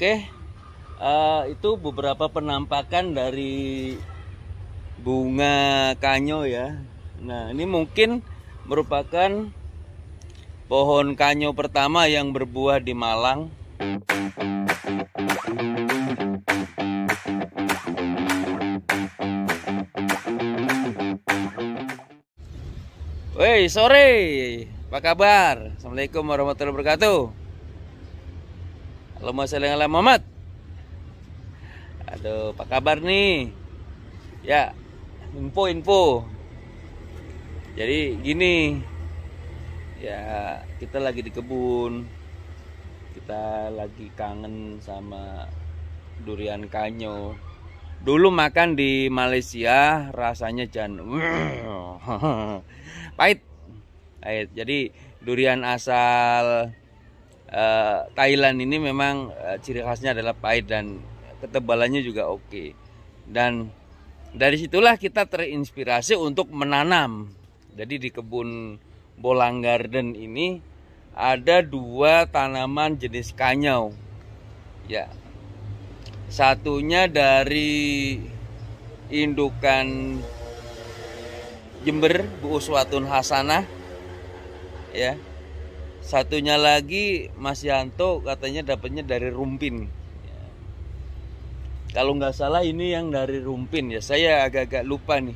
Oke, itu beberapa penampakan dari bunga kanyo ya. Nah, ini mungkin merupakan pohon kanyo pertama yang berbuah di Malang. Woi, sore. Apa kabar? Assalamualaikum warahmatullahi wabarakatuh. Allahumma sholli ala Muhammad. Aduh, apa kabar nih? Ya, info. Jadi gini. Ya, kita lagi di kebun. Kita lagi kangen sama durian kanyo. Dulu makan di Malaysia rasanya pahit. Jadi durian asal Thailand ini memang ciri khasnya adalah pahit dan ketebalannya juga oke. Dan dari situlah kita terinspirasi untuk menanam. Jadi di kebun Bolang Garden ini ada 2 tanaman jenis kanyau. Ya. Satunya dari indukan Jember, Bu Uswatun Hasanah. Ya. Satunya lagi Mas Yanto katanya dapatnya dari Rumpin. Ya. Kalau nggak salah ini yang dari Rumpin ya. Saya agak-agak lupa nih.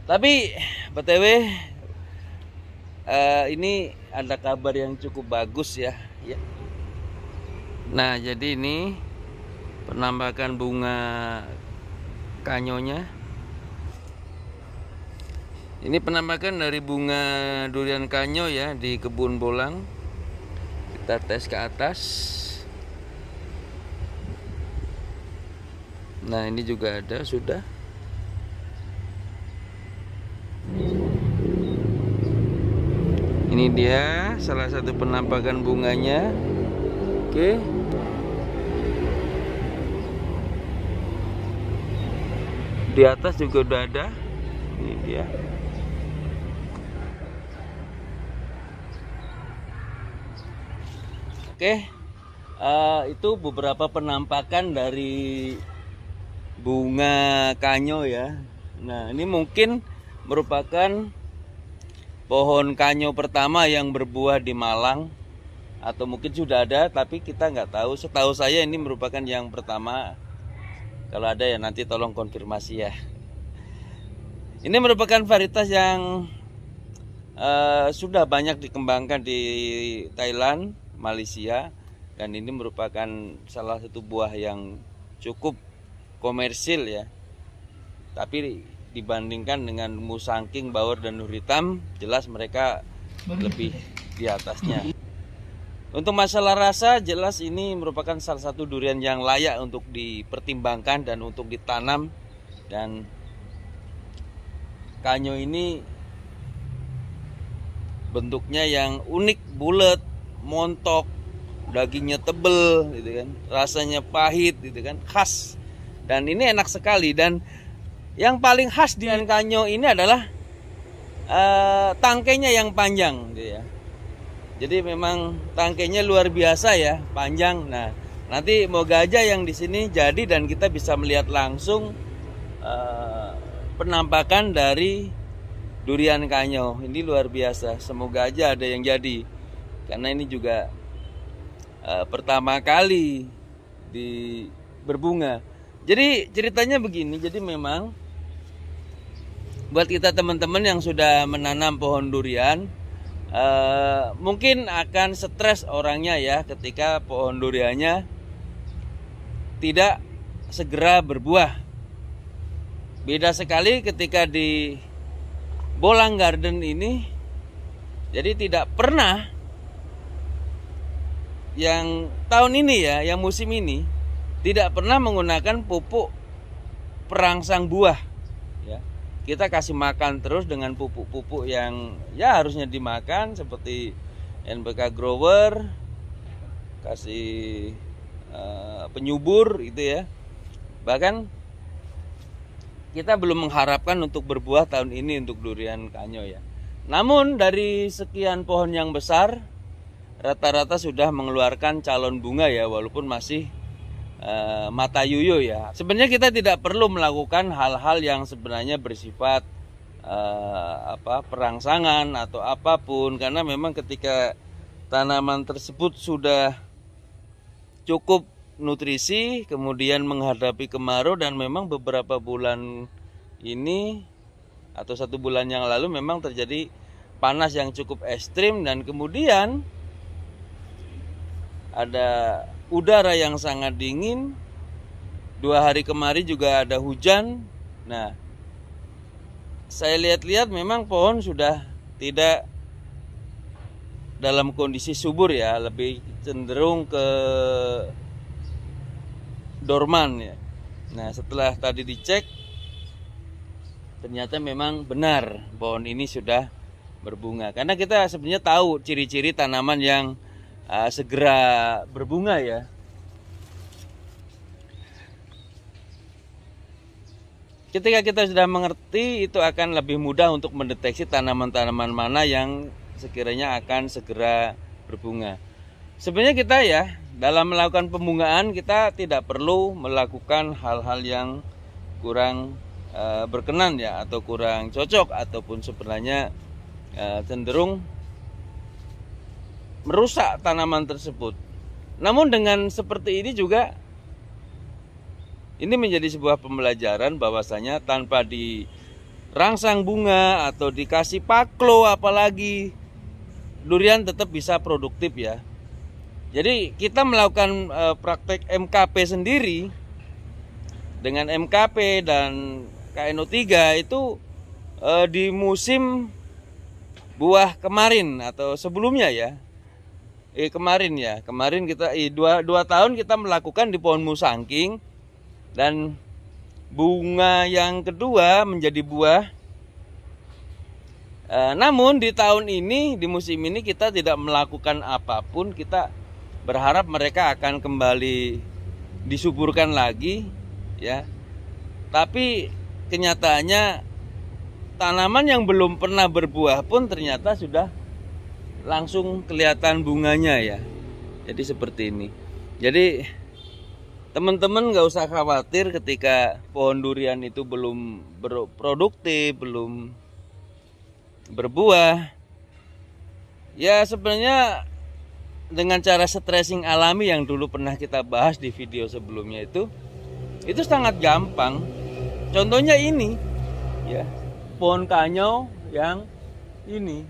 Tapi BTW ini ada kabar yang cukup bagus ya. Nah, jadi ini penampakan bunga kanyonya. Ini penampakan dari bunga durian kanyo ya di kebun Bolang. Kita tes ke atas. Nah, ini juga ada sudah. Ini dia salah satu penampakan bunganya. Oke. Di atas juga udah ada. Ini dia. Oke, itu beberapa penampakan dari bunga kanyo ya. Nah, ini mungkin merupakan pohon kanyo pertama yang berbuah di Malang. Atau mungkin sudah ada, tapi kita nggak tahu. Setahu saya ini merupakan yang pertama. Kalau ada ya nanti tolong konfirmasi ya. Ini merupakan varietas yang sudah banyak dikembangkan di Thailand, Malaysia, dan ini merupakan salah satu buah yang cukup komersil ya. Tapi dibandingkan dengan Musangking, Bawor, dan Nur Hitam, jelas mereka lebih di atasnya. Untuk masalah rasa, jelas ini merupakan salah satu durian yang layak untuk dipertimbangkan dan untuk ditanam. Dan kanyo ini bentuknya yang unik, bulat, montok, dagingnya tebel gitu kan, rasanya pahit gitu kan, khas. Dan ini enak sekali. Dan yang paling khas dengan kanyo ini adalah tangkainya yang panjang gitu ya. Jadi memang tangkainya luar biasa ya, panjang. Nah, nanti moga aja yang di sini jadi dan kita bisa melihat langsung penampakan dari durian kanyo. Ini luar biasa. Semoga aja ada yang jadi. Karena ini juga pertama kali berbunga. Jadi ceritanya begini. Jadi memang buat kita teman-teman yang sudah menanam pohon durian, mungkin akan stres orangnya ya ketika pohon duriannya tidak segera berbuah. Beda sekali ketika di Bolang Garden ini. Jadi tidak pernah yang tahun ini ya, yang musim ini tidak pernah menggunakan pupuk perangsang buah ya. Kita kasih makan terus dengan pupuk-pupuk yang ya harusnya dimakan seperti NPK Grower, kasih penyubur gitu ya. Bahkan kita belum mengharapkan untuk berbuah tahun ini untuk durian kanyo ya. Namun dari sekian pohon yang besar, rata-rata sudah mengeluarkan calon bunga ya, walaupun masih mata yuyu ya. Sebenarnya kita tidak perlu melakukan hal-hal yang sebenarnya bersifat perangsangan atau apapun, karena memang ketika tanaman tersebut sudah cukup nutrisi, kemudian menghadapi kemarau, dan memang beberapa bulan ini atau 1 bulan yang lalu memang terjadi panas yang cukup ekstrim, dan kemudian ada udara yang sangat dingin. 2 hari kemarin juga ada hujan. Nah, saya lihat-lihat memang pohon sudah tidak dalam kondisi subur ya, lebih cenderung ke dorman ya. Nah, setelah tadi dicek, ternyata memang benar pohon ini sudah berbunga. Karena kita sebenarnya tahu ciri-ciri tanaman yang segera berbunga ya. Ketika kita sudah mengerti, itu akan lebih mudah untuk mendeteksi tanaman-tanaman mana yang sekiranya akan segera berbunga. Sebenarnya kita ya, dalam melakukan pembungaan kita tidak perlu melakukan hal-hal yang kurang berkenan ya, atau kurang cocok, ataupun sebenarnya cenderung merusak tanaman tersebut. Namun dengan seperti ini juga, ini menjadi sebuah pembelajaran bahwasanya tanpa dirangsang bunga atau dikasih paklo apalagi, durian tetap bisa produktif ya. Jadi kita melakukan praktek MKP sendiri dengan MKP dan KNO3 itu di musim buah kemarin atau sebelumnya ya. Kemarin kita 2 tahun kita melakukan di pohon musangking, dan bunga yang kedua menjadi buah. Namun di tahun ini, di musim ini kita tidak melakukan apapun. Kita berharap mereka akan kembali disuburkan lagi ya. Tapi kenyataannya tanaman yang belum pernah berbuah pun ternyata sudah langsung kelihatan bunganya ya. Jadi seperti ini. Jadi teman-teman nggak usah khawatir ketika pohon durian itu belum produktif, belum berbuah. Ya sebenarnya dengan cara stressing alami yang dulu pernah kita bahas di video sebelumnya itu sangat gampang. Contohnya ini ya, pohon kanyo yang ini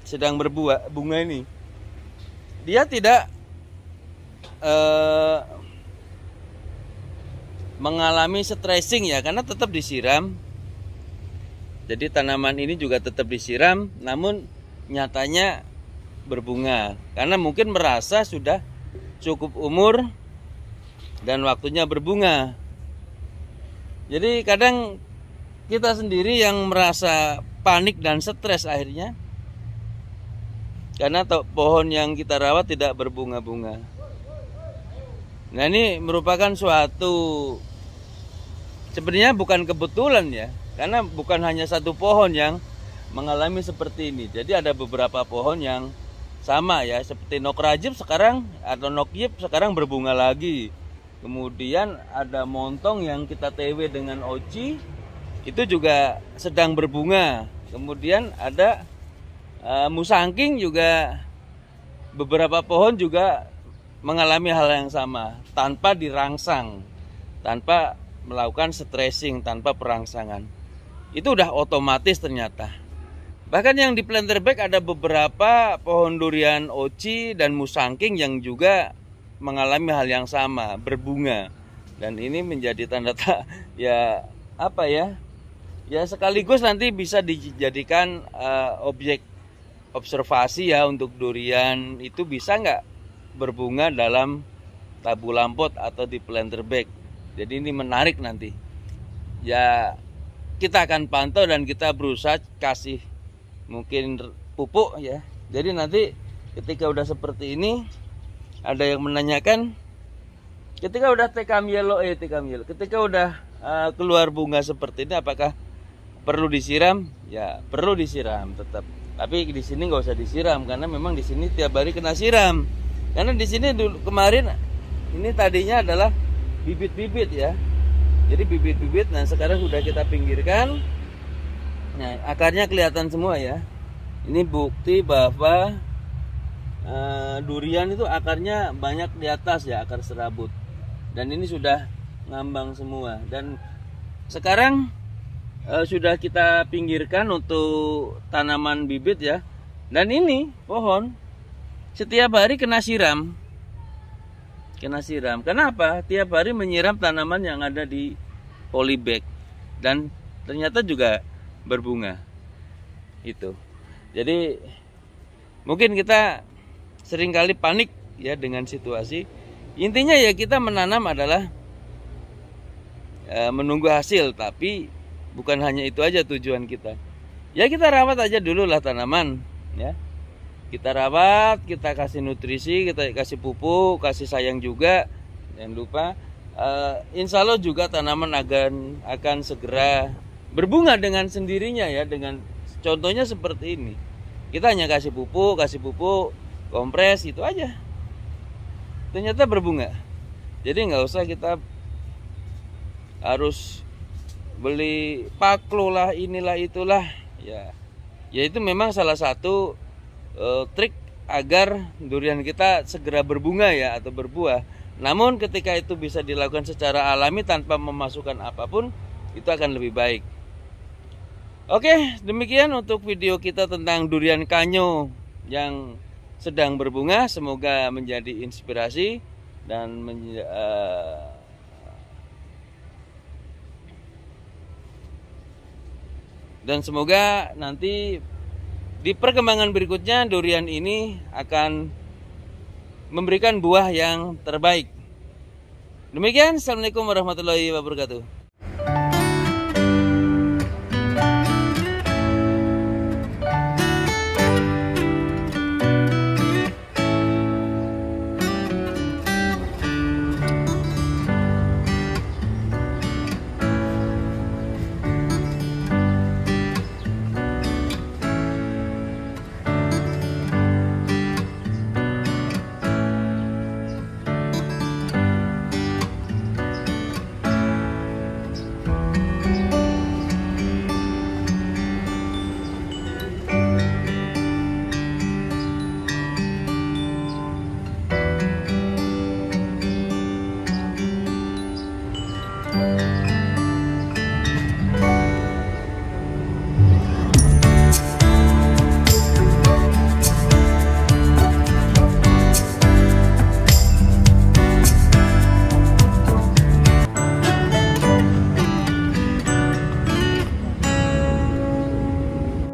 sedang berbuah bunga ini, dia tidak mengalami stressing ya, karena tetap disiram. Jadi tanaman ini juga tetap disiram, namun nyatanya berbunga karena mungkin merasa sudah cukup umur dan waktunya berbunga. Jadi kadang kita sendiri yang merasa panik dan stres akhirnya karena pohon yang kita rawat tidak berbunga-bunga. Nah, ini merupakan suatu, sebenarnya bukan kebetulan ya, karena bukan hanya satu pohon yang mengalami seperti ini. Jadi ada beberapa pohon yang sama ya, seperti nokrajib sekarang atau nokyip sekarang berbunga lagi. Kemudian ada montong yang kita TW dengan oci, itu juga sedang berbunga. Kemudian ada musangking juga, beberapa pohon juga mengalami hal yang sama tanpa dirangsang, tanpa melakukan stressing, tanpa perangsangan. Itu udah otomatis ternyata. Bahkan yang di planter bag ada beberapa pohon durian oci dan musangking yang juga mengalami hal yang sama, berbunga. Dan ini menjadi tanda ya apa ya? Ya sekaligus nanti bisa dijadikan objek observasi ya untuk durian itu bisa nggak berbunga dalam tabu lampot atau di planter bag. Jadi ini menarik nanti. Ya kita akan pantau dan kita berusaha kasih mungkin pupuk ya. Jadi nanti ketika udah seperti ini, ada yang menanyakan ketika udah tekam yellow, ketika udah keluar bunga seperti ini apakah perlu disiram? Ya perlu disiram tetap. Tapi di sini nggak usah disiram karena memang di sini tiap hari kena siram. Karena di sini dulu kemarin ini tadinya adalah bibit-bibit ya. Jadi bibit-bibit, nah sekarang sudah kita pinggirkan. Nah akarnya kelihatan semua ya. Ini bukti bahwa durian itu akarnya banyak di atas ya, akar serabut. Dan ini sudah ngambang semua. Dan sekarang sudah kita pinggirkan untuk tanaman bibit ya. Dan ini pohon setiap hari kena siram. Kena siram. Kenapa? Tiap hari menyiram tanaman yang ada di polybag. Dan ternyata juga berbunga. Itu. Jadi mungkin kita seringkali panik ya dengan situasi. Intinya ya kita menanam adalah menunggu hasil, tapi bukan hanya itu aja tujuan kita. Ya kita rawat aja dulu lah tanaman ya. Kita rawat, kita kasih nutrisi, kita kasih pupuk, kasih sayang juga. Jangan lupa insya Allah juga tanaman akan segera berbunga dengan sendirinya ya. Dengan contohnya seperti ini. Kita hanya kasih pupuk, kompres itu aja. Ternyata berbunga. Jadi nggak usah kita harus beli paklo lah, inilah itulah ya. Ya itu memang salah satu trik agar durian kita segera berbunga ya atau berbuah. Namun ketika itu bisa dilakukan secara alami tanpa memasukkan apapun, itu akan lebih baik. Oke, demikian untuk video kita tentang durian kanyo yang sedang berbunga. Semoga menjadi inspirasi dan semoga nanti di perkembangan berikutnya durian ini akan memberikan buah yang terbaik. Demikian, assalamualaikum warahmatullahi wabarakatuh.